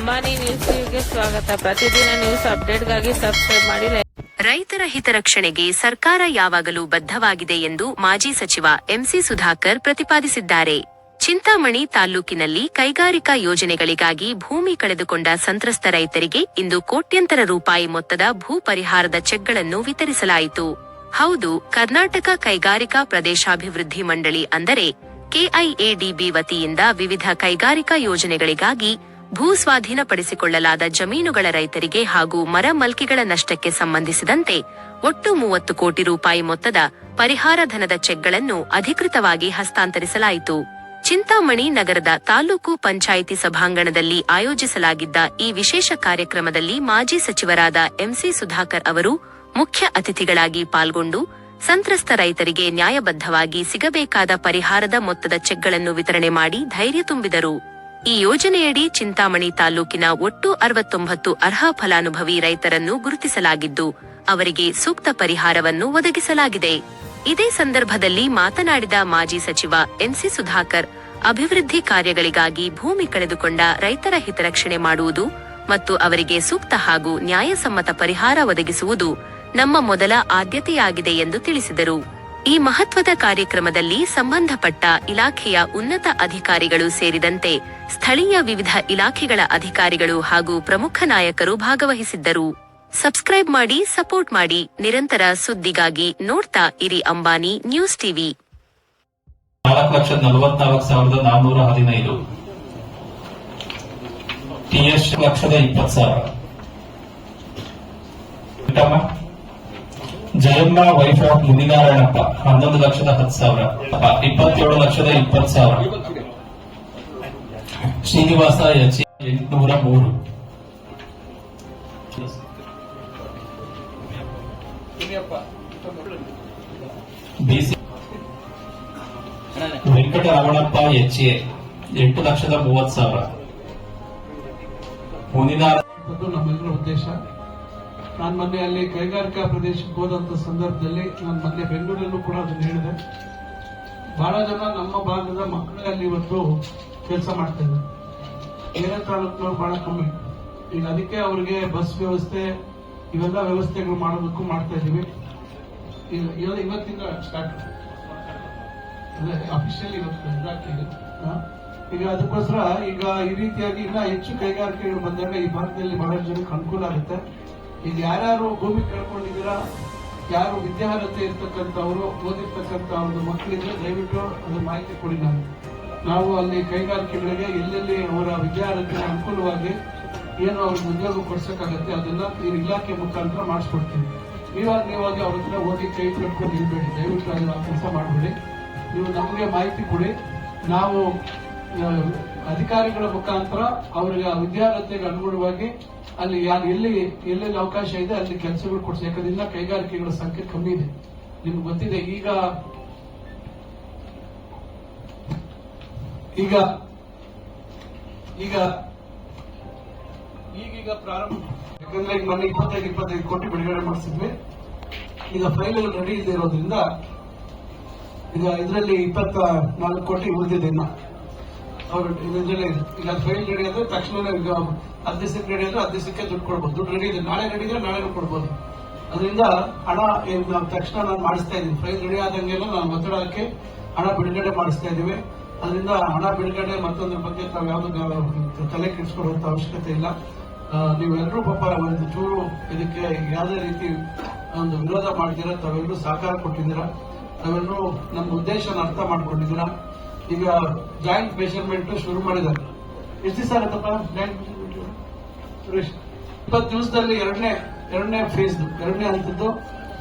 Ambani news ಟಿವಿಗೆ ಸ್ವಾಗತ. ಪ್ರತಿದಿನ ನ್ಯೂಸ್ ಅಪ್ಡೇಟ್ಗಾಗಿ ಸಬ್ಸ್ಕ್ರೈಬ್ ಮಾಡಿ. ರೈತರ ಹಿತರಕ್ಷಣೆಗೆ ಸರ್ಕಾರ ಯಾವಾಗಲೂ ಬದ್ಧವಾಗಿದೆ ಎಂದು ಮಾಜಿ ಸಚಿವ ಎಂಸಿ ಸುಧಾಕರ್ ಪ್ರತಿಪಾದಿಸಿದ್ದಾರೆ. ಚಿಂತಾಮಣಿ ತಾಲೂಕಿನಲ್ಲಿ ಕೈಗಾರಿಕಾ ಯೋಜನೆಗಳಿಗಾಗಿ ಭೂಮಿ ಕಳೆದುಕೊಂಡ ಸಂತ್ರಸ್ತ ರೈತರಿಗೆ ಇಂದು ಕೋಟ್ಯಂತರ ರೂಪಾಯಿ ಮೊತ್ತದ ಭೂ ಪರಿಹಾರದ ಚೆಕ್ಗಳನ್ನು ವಿತರಿಸಲಾಯಿತು. ಹೌದು, ಕರ್ನಾಟಕ ಕೈಗಾರಿಕಾ ಪ್ರದೇಶಾಭಿವೃದ್ಧಿ ಮಂಡಳಿ ಅಂದರೆ ಕೆಐಎಡಿಬಿ ವತಿಯಿಂದ ವಿವಿಧ ಕೈಗಾರಿಕಾ ಯೋಜನೆಗಳಿಗಾಗಿ ಭೂ ಸ್ವಾಧೀನಪಡಿಸಿಕೊಳ್ಳಲಾದ ಜಮೀನುಗಳ ರೈತರಿಗೆ ಹಾಗೂ ಮರ ಮಲ್ಕಿಗಳ ನಷ್ಟಕ್ಕೆ ಸಂಬಂಧಿಸಿದಂತೆ ಒಟ್ಟು 30 ಕೋಟಿ ರೂಪಾಯಿ ಮೊತ್ತದ ಪರಿಹಾರ ಧನದ ಚೆಕ್ಗಳನ್ನು ಅಧಿಕೃತವಾಗಿ ಹಸ್ತಾಂತರಿಸಲಾಯಿತು. ಚಿಂತಾಮಣಿ ನಗರದ ತಾಲೂಕು ಪಂಚಾಯಿತಿ ಸಭಾಂಗಣದಲ್ಲಿ ಆಯೋಜಿಸಲಾಗಿದ್ದ ಈ ವಿಶೇಷ ಕಾರ್ಯಕ್ರಮದಲ್ಲಿ ಮಾಜಿ ಸಚಿವರಾದ ಎಂಸಿ ಸುಧಾಕರ್ ಅವರು ಮುಖ್ಯ ಅತಿಥಿಗಳಾಗಿ ಪಾಲ್ಗೊಂಡು ಸಂತ್ರಸ್ತ ರೈತರಿಗೆ ನ್ಯಾಯಬದ್ಧವಾಗಿ ಸಿಗಬೇಕಾದ ಪರಿಹಾರದ ಮೊತ್ತದ ಚೆಕ್ಗಳನ್ನು ವಿತರಣೆ ಮಾಡಿ ಧೈರ್ಯ ತುಂಬಿದರು. ಈ ಯೋಜನೆಯಡಿ ಚಿಂತಾಮಣಿ ತಾಲೂಕಿನ ಒಟ್ಟು 69 ಅರ್ಹ ಫಲಾನುಭವಿ ರೈತರನ್ನು ಗುರುತಿಸಲಾಗಿದ್ದು ಅವರಿಗೆ ಸೂಕ್ತ ಪರಿಹಾರವನ್ನು ಒದಗಿಸಲಾಗಿದೆ. ಇದೇ ಸಂದರ್ಭದಲ್ಲಿ ಮಾತನಾಡಿದ ಮಾಜಿ ಸಚಿವ ಎಂಸಿ ಸುಧಾಕರ್, ಅಭಿವೃದ್ಧಿ ಕಾರ್ಯಗಳಿಗಾಗಿ ಭೂಮಿ ಕಳೆದುಕೊಂಡ ರೈತರ ಹಿತರಕ್ಷಣೆ ಮಾಡುವುದು ಮತ್ತು ಅವರಿಗೆ ಸೂಕ್ತ ಹಾಗೂ ನ್ಯಾಯಸಮ್ಮತ ಪರಿಹಾರ ಒದಗಿಸುವುದು ನಮ್ಮ ಮೊದಲ ಆದ್ಯತೆಯಾಗಿದೆ ಎಂದು ತಿಳಿಸಿದರು. ಈ ಮಹತ್ವದ ಕಾರ್ಯಕ್ರಮದಲ್ಲಿ ಸಂಬಂಧಪಟ್ಟ ಇಲಾಖೆಯ ಉನ್ನತ ಅಧಿಕಾರಿಗಳು ಸೇರಿದಂತೆ ಸ್ಥಳೀಯ ವಿವಿಧ ಇಲಾಖೆಗಳ ಅಧಿಕಾರಿಗಳು ಹಾಗೂ ಪ್ರಮುಖ ನಾಯಕರು ಭಾಗವಹಿಸಿದ್ದರು. ಸಬ್ಸ್ಕ್ರೈಬ್ ಮಾಡಿ, ಸಪೋರ್ಟ್ ಮಾಡಿ. ನಿರಂತರ ಸುದ್ದಿಗಾಗಿ ನೋಡ್ತಾ ಇರಿ Ambani news TV. 4,44,415 TS 1,20,000 Jayamma wife of Muninarayanappa 11,10,000 27,20,000 Srinivasa H 803 BC Venkataramanappa H A 8,30,000 Muninarayana. ನಮ್ಮೆಲ್ಲರ ಉದ್ದೇಶ, ನಾನು ಮೊನ್ನೆ ಅಲ್ಲಿ ಕೈಗಾರಿಕಾ ಪ್ರದೇಶಕ್ಕೆ ಹೋದಂತ ಸಂದರ್ಭದಲ್ಲಿ ನಾನು ಮೊನ್ನೆ ಬೆಂಗಳೂರಲ್ಲೂ ಕೂಡ ಅದನ್ನು ಹೇಳಿದೆ. ಬಹಳ ಜನ ನಮ್ಮ ಭಾಗದ ಮಕ್ಕಳೇ ಅಲ್ಲಿ ಇವತ್ತು ಕೆಲಸ ಮಾಡ್ತಾ ಇದ್ದಾರೆ. ಬೇರೆ ತಾಲೂಕಿನವ್ರು ಬಹಳ ಕಮ್ಮಿ. ಈಗ ಅದಕ್ಕೆ ಅವರಿಗೆ ಬಸ್ ವ್ಯವಸ್ಥೆ ಇವೆಲ್ಲ ವ್ಯವಸ್ಥೆಗಳು ಮಾಡೋದಕ್ಕೂ ಮಾಡ್ತಾ ಇದೀವಿ. ಇವತ್ತಿಂದ ಸ್ಟಾರ್ಟ್ ಅಫಿಷಿಯಲ್ ಇವತ್ತು ಈಗ ಅದಕ್ಕೋಸ್ಕರ ಈಗ ಈ ರೀತಿಯಾಗಿ ಇನ್ನ ಹೆಚ್ಚು ಕೈಗಾರಿಕೆಗಳು ಬಂದಾಗ ಈ ಭಾಗದಲ್ಲಿ ಬಹಳ ಜನಕ್ಕೆ ಅನುಕೂಲ ಆಗುತ್ತೆ. ಈಗ ಯಾರ್ಯಾರು ಭೂಮಿ ಕಳ್ಕೊಂಡಿದ್ದೀರಾ, ಯಾರು ವಿದ್ಯಾರ್ಹತೆ ಇರ್ತಕ್ಕಂಥವ್ರು, ಓದಿರ್ತಕ್ಕಂಥ ಒಂದು ಮಕ್ಕಳಿದ್ರೆ ದಯವಿಟ್ಟು ಅದರ ಮಾಹಿತಿ ಕೊಡಿ. ನಾವು ಅಲ್ಲಿ ಕೈಗಾರಿಕೆಗಳಿಗೆ ಎಲ್ಲೆಲ್ಲಿ ಅವರ ವಿದ್ಯಾರ್ಹತೆ ಅನುಕೂಲವಾಗಿ ಏನು ಅವ್ರಿಗೆ ಉದ್ಯೋಗ ಕೊಡ್ಸಕ್ಕಾಗತ್ತೆ ಅದನ್ನ ಈ ಇಲಾಖೆ ಮುಖಾಂತರ ಮಾಡಿಸ್ಕೊಡ್ತೀವಿ. ನೀವಾಗಿ ಅವ್ರ ಹತ್ರ ಹೋಗಿ ಕೈ ಕಟ್ಕೊಂಡು ನಿಲ್ಬೇಡಿ, ದಯವಿಟ್ಟು ಅದನ್ನ ಕೆಲಸ ಮಾಡಬೇಡಿ. ನೀವು ನಮಗೆ ಮಾಹಿತಿ ಕೊಡಿ. ನಾವು ಅಧಿಕಾರಿಗಳ ಮುಖಾಂತರ ಅವರಿಗೆ ವಿದ್ಯಾರ್ಹತೆಗೆ ಅನುಗುಣವಾಗಿ ಅಲ್ಲಿ ಎಲ್ಲೆಲ್ಲಿ ಅವಕಾಶ ಇದೆ ಅಲ್ಲಿ ಕೆಲಸಗಳು ಕೊಡ್ಸಿ. ಯಾಕಂದ್ರೆ ಕೈಗಾರಿಕೆಗಳ ಸಂಖ್ಯೆ ಕಮ್ಮಿ ಇದೆ, ನಿಮ್ಗೆ ಗೊತ್ತಿದೆ. ಈಗ ಪ್ರಾರಂಭ, ಯಾಕಂದ್ರೆ ಈಗ ಮೊನ್ನೆ 25 ಕೋಟಿ ಬಿಡುಗಡೆ ಮಾಡಿಸಿದ್ವಿ. ಈಗ ಫೈಲ್ ರೆಡಿ ಇದೆ ಇರೋದ್ರಿಂದ ಈಗ ಇದರಲ್ಲಿ 24 ಕೋಟಿ ಉಳಿದಿದೆ. ಇನ್ನ ಈಗ ಫೈಲ್ ರೆಡಿ ಆದ್ರೆ ತಕ್ಷಣ 10 ದಿವಸಕ್ಕೆ ರೆಡಿ ಆದ್ರೆ 10 ದಿವಸಕ್ಕೆ ದುಡ್ಡು ಕೊಡ್ಬೋದು. ದುಡ್ಡು ರೆಡಿ ಇದೆ, ನಾಳೆ ರೆಡಿ ಇದ್ರೆ ನಾಳೆ ಕೊಡ್ಬೋದು. ಅದರಿಂದ ಹಣ ತಕ್ಷಣ ನಾನು ಮಾಡಿಸ್ತಾ ಇದ್ದೀನಿ. ಫೈಲ್ ರೆಡಿ ಆದಂಗೆಲ್ಲ ನಾನು ಒತ್ತಡ ಹಾಕಿ ಹಣ ಬಿಡುಗಡೆ ಮಾಡಿಸ್ತಾ ಇದ್ದೀವಿ. ಅದರಿಂದ ಹಣ ಬಿಡುಗಡೆ ಮತ್ತೊಂದ್ರ ಬಗ್ಗೆ ತಾವು ಯಾವ್ದು ತಲೆ ಕೆಡಿಸ್ಕೊಳ್ಳುವಂತ ಅವಶ್ಯಕತೆ ಇಲ್ಲ. ನೀವೆಲ್ಲರೂ ಪಾಪ ಒಂದು ಚೂರು ಇದಕ್ಕೆ ಯಾವುದೇ ರೀತಿ ಒಂದು ವಿರೋಧ ಮಾಡಿದ್ದೀರಾ, ತಾವೆಲ್ಲರೂ ಸಹಕಾರ ಕೊಟ್ಟಿದ್ದೀರಾ, ತಾವೆಲ್ಲರೂ ನಮ್ಮ ಉದ್ದೇಶನ ಅರ್ಥ ಮಾಡ್ಕೊಂಡಿದ್ದೀರಾ. ಈಗ ಜಾಯಿಂಟ್ ಮೆಷರ್ಮೆಂಟ್ ಶುರು ಮಾಡಿದ್ದಾರೆ. ಎಷ್ಟು ದಿವಸ ಆಗುತ್ತಪ್ಪ ಜಾಯಿಂಟ್ ಮೆಷರ್ಮೆಂಟ್ ಸುರೇಶ್? 20 ದಿವಸದಲ್ಲಿ ಎರಡನೇ ಫೇಸ್, ಎರಡನೇ ಹಂತದ್ದು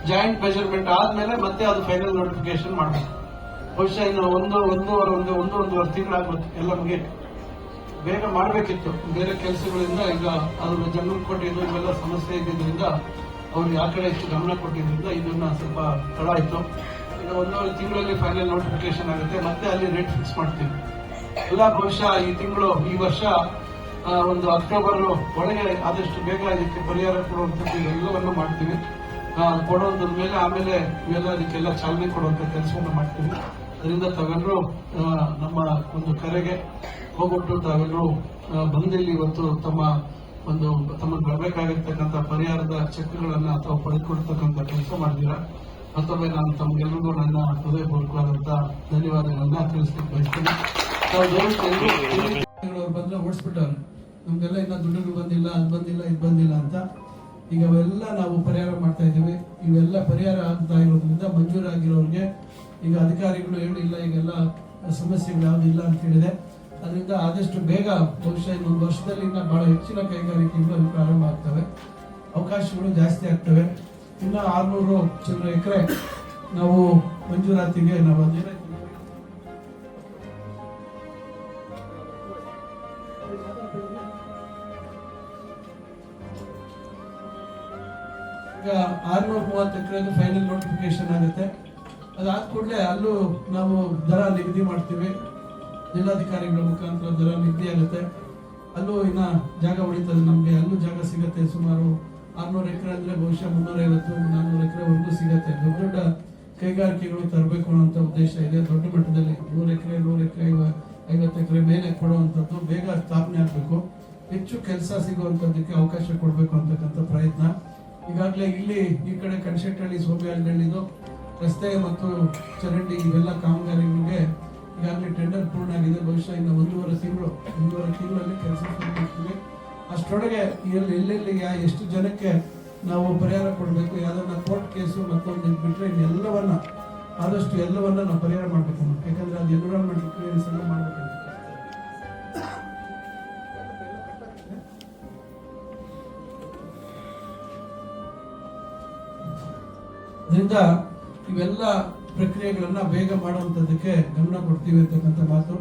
ಜಾಯಿಂಟ್ ಮೆಷರ್ಮೆಂಟ್ ಆದ್ಮೇಲೆ ಮತ್ತೆ ಅದು ಫೈನಲ್ ನೋಟಿಫಿಕೇಶನ್ ಮಾಡಬೇಕು. ಬಹುಶಃ ಇನ್ನು ಒಂದೂವರೆ ತಿಂಗಳಾಗ್ಬೇಕು ಎಲ್ಲ ಮುಗಿಯಕ್ಕೆ. ಬೇಗ ಮಾಡಬೇಕಿತ್ತು, ಬೇರೆ ಕೆಲಸಗಳಿಂದ ಈಗ ಅದ್ರ ಜನರಲ್ ಕೊಟ್ಟಿದ್ದು ಇವೆಲ್ಲ ಸಮಸ್ಯೆ ಇದ್ದಿದ್ದರಿಂದ ಅವ್ರಿಗೆ ಆ ಕಡೆ ಹೆಚ್ಚು ಗಮನ ಕೊಟ್ಟಿದ್ದರಿಂದ ಇದನ್ನ ಸ್ವಲ್ಪ ತಡ ಆಯ್ತು. ಈಗ 1.5 ತಿಂಗಳಲ್ಲಿ ಫೈನಲ್ ನೋಟಿಫಿಕೇಶನ್ ಆಗುತ್ತೆ, ಮತ್ತೆ ಅಲ್ಲಿ ರೇಟ್ ಫಿಕ್ಸ್ ಮಾಡ್ತೀವಿ. ಎಲ್ಲ ಬಹುಶಃ ಈ ವರ್ಷ ಒಂದು ಅಕ್ಟೋಬರ್ ಒಳಗೆ ಆದಷ್ಟು ಬೇಗ ಇದಕ್ಕೆ ಪರಿಹಾರ ಕೊಡುವಂಥದ್ದು ಎಲ್ಲವನ್ನೂ ಮಾಡ್ತೀವಿ. ಕೊಡೋದ್ರ ಮೇಲೆ ಆಮೇಲೆ ಇವೆಲ್ಲ ಇದಕ್ಕೆಲ್ಲ ಚಾಲನೆ ಕೊಡುವಂತ ಕೆಲಸವನ್ನು ಮಾಡ್ತೀವಿ. ಅದರಿಂದ ತಾವೆಲ್ಲರೂ ನಮ್ಮ ಒಂದು ಕರೆಗೆ ಹೋಗ್ಬಿಟ್ಟು ತಾವೆಲ್ಲರೂ ಬಂದಿಲ್ಲಿ ಇವತ್ತು ತಮಗೆ ಬರಬೇಕಾಗಿರ್ತಕ್ಕಂಥ ಪರಿಹಾರದ ಚೆಕ್ಗಳನ್ನ ತಾವು ಪಡೆದುಕೊಡ್ತಕ್ಕಂಥ ಕೆಲಸ ಮಾಡಿದ್ದೀರಾ. ಮತ್ತೊಮ್ಮೆ ನಾನು ತಮಗೆಲ್ಲರಿಗೂ ನನ್ನ ಹೃದಯಪೂರ್ವಕವಾದಂತಹ ಧನ್ಯವಾದಗಳನ್ನ ತಿಳಿಸ್ಲಿಕ್ಕೆ ಬಯಸ್ತೇನೆ. ತಾವು ಬಂದ್ರೆ ಓಡಿಸ್ಬಿಟ್ಟವ್ರೆ, ನಮ್ಗೆಲ್ಲ ಇನ್ನ ದುಡ್ಡುಗಳು ಬಂದಿಲ್ಲ, ಅದು ಬಂದಿಲ್ಲ, ಇದು ಬಂದಿಲ್ಲ ಅಂತ. ಈಗ ಅವೆಲ್ಲ ನಾವು ಪರಿಹಾರ ಮಾಡ್ತಾ ಇದ್ದೀವಿ. ಇವೆಲ್ಲ ಪರಿಹಾರ ಆಗ್ತಾ ಇರೋದ್ರಿಂದ ಮಂಜೂರಾಗಿರೋರಿಗೆ ಈಗ ಅಧಿಕಾರಿಗಳು ಹೇಳಿಲ್ಲ, ಈಗೆಲ್ಲ ಸಮಸ್ಯೆಗಳು ಯಾವುದಿಲ್ಲ ಅಂತ ಹೇಳಿದೆ. ಅದರಿಂದ ಆದಷ್ಟು ಬೇಗ ಬಹುಶಃ ಇನ್ನೊಂದು ವರ್ಷದಲ್ಲಿ ಇನ್ನ ಬಹಳ ಹೆಚ್ಚಿನ ಕೈಗಾರಿಕೆಗಳು ಪ್ರಾರಂಭ ಆಗ್ತವೆ, ಅವಕಾಶಗಳು ಜಾಸ್ತಿ ಆಗ್ತವೆ. ಇನ್ನ 600 ಚಿಲ್ಲರೆ ಎಕರೆ ನಾವು ಮಂಜೂರಾತಿಗೆ ನಾವು ಅದೇನೇ ಈಗ 630 ಎಕರೆದು ಫೈನಲ್ ನೋಟಿಫಿಕೇಶನ್ ಆಗುತ್ತೆ. ಅದಾದ ಕೂಡಲೇ ಅಲ್ಲೂ ನಾವು ದರ ನಿಗದಿ ಮಾಡ್ತೀವಿ, ಜಿಲ್ಲಾಧಿಕಾರಿಗಳ ಮುಖಾಂತರ ದರ ನಿಗದಿ ಆಗುತ್ತೆ. ಅಲ್ಲೂ ಇನ್ನ ಜಾಗ ಉಳಿತದೆ, ನಮ್ಗೆ ಅಲ್ಲೂ ಜಾಗ ಸಿಗುತ್ತೆ. ಸುಮಾರು 600 ಎಕರೆ ಅಂದ್ರೆ ಬಹುಶಃ 350-400 ಎಕರೆವರೆಗೂ ಸಿಗುತ್ತೆ. ದೊಡ್ಡ ದೊಡ್ಡ ಕೈಗಾರಿಕೆಗಳು ತರಬೇಕು ಅನ್ನುವಂಥ ಉದ್ದೇಶ ಇದೆ. ದೊಡ್ಡ ಮಟ್ಟದಲ್ಲಿ 100 ಎಕರೆ 50 ಎಕರೆ ಮೇಲೆ ಕೊಡುವಂಥದ್ದು ಬೇಗ ಸ್ಥಾಪನೆ ಆಗಬೇಕು, ಹೆಚ್ಚು ಕೆಲಸ ಸಿಗುವಂತದ್ದಕ್ಕೆ ಅವಕಾಶ ಕೊಡಬೇಕು ಅಂತಕ್ಕಂಥ ಪ್ರಯತ್ನ. ಈಗಾಗಲೇ ಇಲ್ಲಿ ಈ ಕಡೆ ಕಣಶೆಟ್ಟಹಳ್ಳಿ ಸೋಮೇಹಳ್ಳಿದು ರಸ್ತೆ ಮತ್ತು ಚರಂಡಿ ಇವೆಲ್ಲ ಕಾಮಗಾರಿಗಳಿಗೆ ಈಗಾಗಲೇ ಟೆಂಡರ್ ಪೂರ್ಣ ಆಗಿದೆ. ಬಹುಶಃ ಇನ್ನು 1.5 ತಿಂಗಳಲ್ಲಿ ಕೆಲಸ ಶುರು ಮಾಡ್ತೀವಿ. ಅಷ್ಟರೊಳಗೆ ಎಲ್ಲೆಲ್ಲಿ ಎಷ್ಟು ಜನಕ್ಕೆ ನಾವು ಪರಿಹಾರ ಕೊಡಬೇಕು, ಯಾವ್ದನ್ನ ಕೋರ್ಟ್ ಕೇಸು ಮತ್ತೊಂದು ಬಿಟ್ಟರೆ ಇನ್ನೆಲ್ಲವನ್ನ ಆದಷ್ಟು ಎಲ್ಲವನ್ನ ನಾವು ಪರಿಹಾರ ಮಾಡಬೇಕು. ಯಾಕಂದ್ರೆ ಅದು ಎನ್ವಿರಾನ್ಮೆಂಟಲ್ ಕ್ಲಿಯರೆನ್ಸ್ ಎಲ್ಲ ಮಾಡಬೇಕು. ಅದರಿಂದ ಇವೆಲ್ಲ ಪ್ರಕ್ರಿಯೆಗಳನ್ನ ಬೇಗ ಮಾಡುವಂತದಕ್ಕೆ ಗಮನ ಕೊಡ್ತೀವಿ ಅಂತಕ್ಕಂಥ ಮಾತು.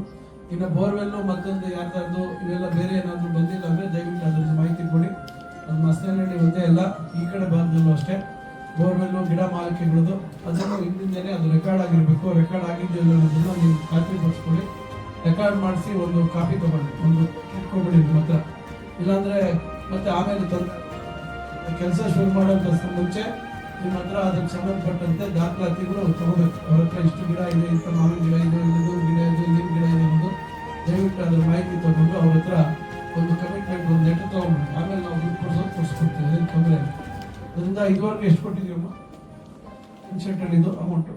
ಇನ್ನು ಬೋರ್ವೆಲ್ಲು ಮತ್ತೊಂದು ಯಾರ್ದಾರ್ದು ಇವೆಲ್ಲ ಬೇರೆ ಏನಾದ್ರು ಬಂದಿಲ್ಲ ಅಂದ್ರೆ ದಯವಿಟ್ಟು ಅದ್ರ ಮಾಹಿತಿ ಕೊಡಿ. ಅದು ಮಸ್ನಹಳ್ಳಿ ಒಂದೇ ಅಲ್ಲ, ಈ ಕಡೆ ಭಾಗದಲ್ಲೂ ಅಷ್ಟೇ ಬೋರ್ವೆಲ್ಲು ಗಿಡ ಮಾಲಿಕೆಗಳದು ಅದನ್ನು ಹಿಂದಿಂದನೇ ಅದು ರೆಕಾರ್ಡ್ ಆಗಿರ್ಬೇಕು. ರೆಕಾರ್ಡ್ ಆಗಿದೆಯಲ್ಲ ಅನ್ನೋದನ್ನ ನೀವು ಖಾತ್ರಿ ಪಡಿಸ್ಕೊಳ್ಳಿ. ರೆಕಾರ್ಡ್ ಮಾಡಿಸಿ ಒಂದು ಕಾಪಿ ತಗೊಳ್ಳಿ, ಒಂದು ಇಟ್ಕೊಬಿಡಿ ನಿಮ್ಮ ಹತ್ರ. ಇಲ್ಲಾಂದ್ರೆ ಮತ್ತೆ ಆಮೇಲೆ ಕೆಲಸ ಶುರು ಮಾಡೋಂಥ ಮುಂಚೆ ನಿಮ್ಮ ಹತ್ರ ಅದಕ್ಕೆ ಸಂಬಂಧಪಟ್ಟಂತೆ ದಾಖಲಾತಿಗಳು ತಗೋಬೇಕು. ಅವ್ರ ಹತ್ರ ಇಷ್ಟು ಗಿಡ ಇದೆ, ಇಂಥ ಮಾವಿನ ಗಿಡ ಇದೆ, ಇಲ್ಲಿಂದು ಗಿಡ ಇದೆ, ಇಲ್ಲಿನ ಗಿಡ ಇದೆ ಅನ್ನೋದು ದಯವಿಟ್ಟು ಅದರ ಮಾಹಿತಿ ತಗೊಂಡು ಅವ್ರ ಹತ್ರ ಒಂದು ಕಮಿಟ್ಮೆಂಟ್, ಒಂದು ಲೆಟರ್ ತಗೊಂಡ್ಬಿಟ್ಟು ಆಮೇಲೆ ನಾವು ದುಡ್ಡು ಕೊಡಿಸ್ಕೊಡ್ತೀವಿ. ಅದೇನು ತೊಂದರೆ ಇಲ್ಲ. ಅದರಿಂದ ಇದುವರೆಗೂ ಎಷ್ಟು ಕೊಟ್ಟಿದ್ದೀವಮ್ಮ ಕಣಶೆಟ್ಟಹಳ್ಳಿದು ಅಮೌಂಟು?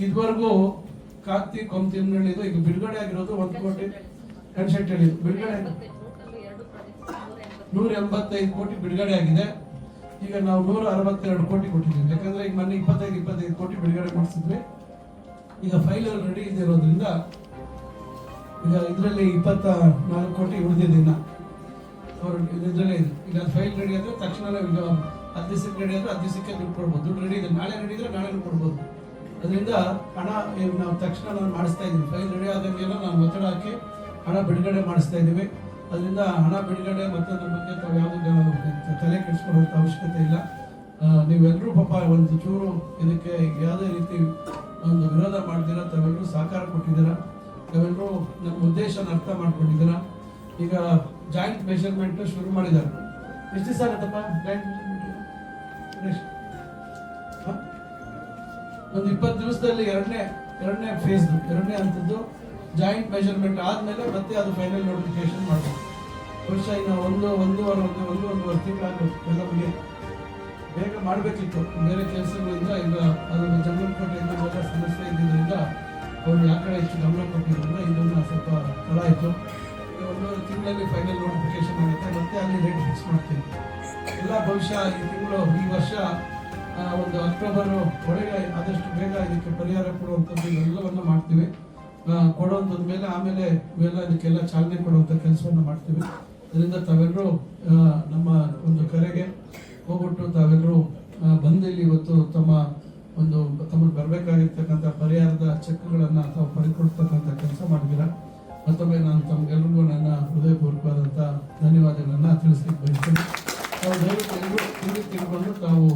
ಇದುವರೆಗೂ ಕಾಕ್ತಿ ಕೊಂತಿನಹಳ್ಳಿದು ಈಗ ಬಿಡುಗಡೆ ಆಗಿರೋದು 1 ಕೋಟಿ. ಕಣಶೆಟ್ಟಹಳ್ಳಿ ಬಿಡುಗಡೆ 185 ಕೋಟಿ ಬಿಡುಗಡೆ ಆಗಿದೆ. ಈಗ ನಾವು 162 ಕೋಟಿ ಕೊಟ್ಟಿದ್ದೀವಿ. ಯಾಕಂದ್ರೆ ಈಗ ಮೊನ್ನೆ 25 ಕೋಟಿ ಬಿಡುಗಡೆ ಮಾಡಿಸಿದ್ವಿ. ಈಗ ಫೈಲ್ ರೆಡಿ ಇರೋದ್ರಿಂದ ಈಗ ಇದರಲ್ಲಿ 24 ಕೋಟಿ ಉಳಿದಿದೆ. ಇದರಲ್ಲೇ ಇದೆ. ಈಗ ಫೈಲ್ ರೆಡಿ ಆದ್ರೆ ತಕ್ಷಣ ಈಗ 10 ದಿವಸಕ್ಕೆ ರೆಡಿ ಆದ್ರೆ 10 ದಿವಸಕ್ಕೆ ದುಡ್ಡು ಕೊಡ್ಬೋದು. ದುಡ್ಡು ರೆಡಿ ಇದೆ, ನಾಳೆ ರೆಡಿ ಇದ್ರೆ ನಾಳೆ ಕೊಡ್ಬೋದು. ಅದರಿಂದ ಹಣ ನಾವು ತಕ್ಷಣ ನಾನು ಮಾಡಿಸ್ತಾ ಇದ್ದೀವಿ. ಫೈಲ್ ರೆಡಿ ಆದಂಗೆಲ್ಲ ನಾನು ಒತ್ತಡ ಹಾಕಿ ಹಣ ಬಿಡುಗಡೆ ಮಾಡಿಸ್ತಾ ಇದ್ದೀವಿ. ಅದರಿಂದ ಹಣ ಬಿಡುಗಡೆ ಮತ್ತೊಂದ್ರ ಬಗ್ಗೆ ತಾವು ಯಾವುದೇ ತಲೆ ಕೆಡಿಸ್ಕೊಳ್ಳುವಂಥ ಅವಶ್ಯಕತೆ ಇಲ್ಲ. ನೀವೆಲ್ಲರೂ ಪಾಪ ಒಂದು ಚೂರು ಇದಕ್ಕೆ ಯಾವುದೇ ರೀತಿ ಒಂದು ವಿರೋಧ ಮಾಡ್ತೀರಾ, ತಾವೆಲ್ಲರೂ ಸಹಕಾರ ಕೊಟ್ಟಿದ್ದೀರಾ, ತಾವೆಲ್ಲರೂ ನಮ್ಮ ಉದ್ದೇಶನ ಅರ್ಥ ಮಾಡ್ಕೊಂಡಿದ್ದೀರಾ. ಈಗ ಜಾಯಿಂಟ್ ಮೆಷರ್ಮೆಂಟ್ ಶುರು ಮಾಡಿದ್ದಾರೆ. ಎಷ್ಟು ದಿವಸ ಆಗುತ್ತಪ್ಪ ಜಾಯಿಂಟ್ ಮೆಷರ್ಮೆಂಟ್? ಒಂದು 20 ದಿವಸದಲ್ಲಿ ಎರಡನೇ ಫೇಸ್, ಎರಡನೇ ಹಂತದ್ದು ಜಾಯಿಂಟ್ ಮೆಷರ್ಮೆಂಟ್ ಆದ್ಮೇಲೆ ಮತ್ತೆ ಅದು ಫೈನಲ್ ನೋಟಿಫಿಕೇಶನ್ ಮಾಡಬೇಕು. ಬಹುಶಃ ಇನ್ನು ಒಂದೂವರೆ ತಿಂಗಳಾಗಬೇಕು. ಎಲ್ಲ ಬೇಗ ಮಾಡಬೇಕಿತ್ತು, ಬೇರೆ ಕೆಲಸಗಳಿಂದ. ಈಗ ಅದನ್ನು ಜಂಗಲಕೋಟೆಯಿಂದ ಹೋದ ಸಮಸ್ಯೆ ಇದ್ದಿದ್ದರಿಂದ ಅವರು ಯಾವ ಕಡೆ ಹೆಚ್ಚು ಗಮನ ಕೊಟ್ಟಿದ್ದರಿಂದ ಇದನ್ನು ಸ್ವಲ್ಪ ತಡ ಆಯಿತು. ಈಗ 1.5 ತಿಂಗಳಲ್ಲಿ ಫೈನಲ್ ನೋಟಿಫಿಕೇಶನ್ ಆಗುತ್ತೆ, ಮತ್ತೆ ಅಲ್ಲಿ ರೇಟ್ ಫಿಕ್ಸ್ ಮಾಡ್ತೀವಿ. ಎಲ್ಲ ಬಹುಶಃ ಈ ವರ್ಷ ಒಂದು ಅಕ್ಟೋಬರ್ ಒಳಗೆ ಆದಷ್ಟು ಬೇಗ ಇದಕ್ಕೆ ಪರಿಹಾರ ಕೊಡುವಂಥದ್ದು ಇವೆಲ್ಲವನ್ನು ಮಾಡ್ತೀವಿ. ಕೊಡುವಂಥದ್ದು ಮೇಲೆ ಆಮೇಲೆ ಇವೆಲ್ಲ ಇದಕ್ಕೆಲ್ಲ ಚಾಲನೆ ಕೊಡುವಂಥ ಕೆಲಸವನ್ನು ಮಾಡ್ತೀವಿ. ಅದರಿಂದ ತಾವೆಲ್ಲರೂ ನಮ್ಮ ಒಂದು ಕರೆಗೆ ಹೋಗ್ಬಿಟ್ಟು ತಾವೆಲ್ಲರೂ ಬಂದಿಲ್ಲಿ ಇವತ್ತು ತಮಗೆ ಬರಬೇಕಾಗಿರ್ತಕ್ಕಂಥ ಪರಿಹಾರದ ಚೆಕ್ಗಳನ್ನು ತಾವು ಪಡೆದುಕೊಡ್ತಕ್ಕಂಥ ಕೆಲಸ ಮಾಡಿದ್ದೀರಾ. ಮತ್ತೊಮ್ಮೆ ನಾನು ತಮಗೆಲ್ಲರಿಗೂ ನನ್ನ ಹೃದಯಪೂರ್ವಕವಾದಂಥ ಧನ್ಯವಾದಗಳನ್ನು ತಿಳಿಸ್ಲಿಕ್ಕೆ ಬಯಸ್ತೇನೆ. ತಾವು ದಯವಿಟ್ಟು ಎಲ್ಲರೂ ತಿಳ್ಕೊಂಡು ತಾವು